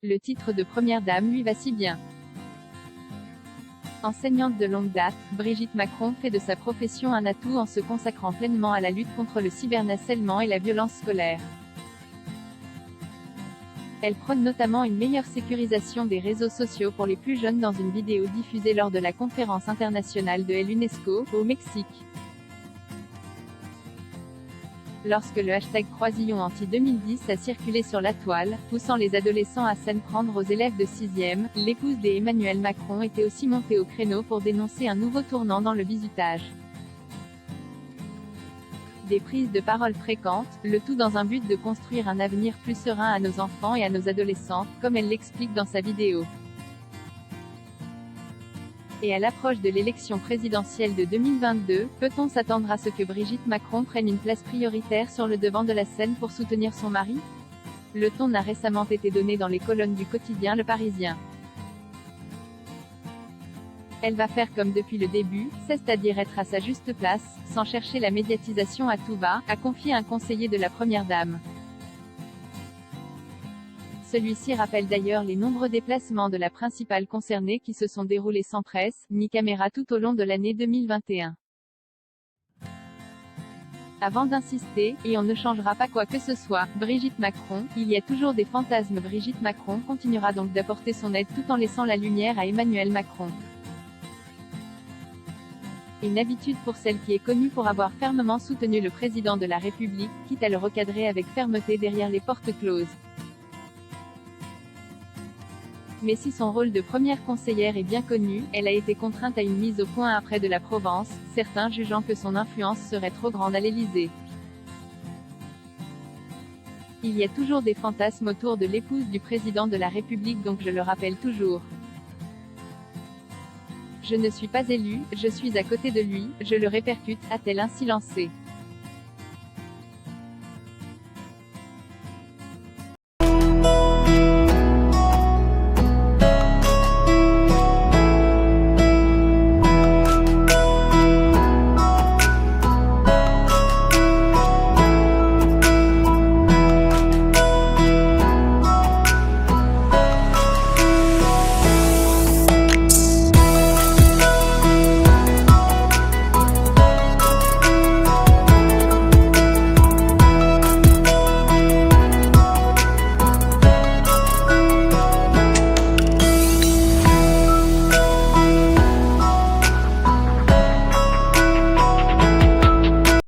Le titre de première dame lui va si bien. Enseignante de longue date, Brigitte Macron fait de sa profession un atout en se consacrant pleinement à la lutte contre le cyberharcèlement et la violence scolaire. Elle prône notamment une meilleure sécurisation des réseaux sociaux pour les plus jeunes dans une vidéo diffusée lors de la conférence internationale de l'UNESCO, au Mexique. Lorsque le hashtag Croisillon Anti-2010 a circulé sur la toile, poussant les adolescents à s'en prendre aux élèves de 6e, l'épouse d'Emmanuel Macron était aussi montée au créneau pour dénoncer un nouveau tournant dans le bizutage. Des prises de parole fréquentes, le tout dans un but de construire un avenir plus serein à nos enfants et à nos adolescents, comme elle l'explique dans sa vidéo. Et à l'approche de l'élection présidentielle de 2022, peut-on s'attendre à ce que Brigitte Macron prenne une place prioritaire sur le devant de la scène pour soutenir son mari? Le ton a récemment été donné dans les colonnes du quotidien Le Parisien. Elle va faire comme depuis le début, c'est-à-dire être à sa juste place, sans chercher la médiatisation à tout va, a confié un conseiller de la première dame. Celui-ci rappelle d'ailleurs les nombreux déplacements de la principale concernée qui se sont déroulés sans presse, ni caméra tout au long de l'année 2021. Avant d'insister, et on ne changera pas quoi que ce soit, Brigitte Macron, il y a toujours des fantasmes. Brigitte Macron continuera donc d'apporter son aide tout en laissant la lumière à Emmanuel Macron. Une habitude pour celle qui est connue pour avoir fermement soutenu le président de la République, quitte à le recadrer avec fermeté derrière les portes closes. Mais si son rôle de première conseillère est bien connu, elle a été contrainte à une mise au point après de la Provence, certains jugeant que son influence serait trop grande à l'Élysée. Il y a toujours des fantasmes autour de l'épouse du président de la République, donc je le rappelle toujours. Je ne suis pas élue, je suis à côté de lui, je le répercute, a-t-elle ainsi lancé.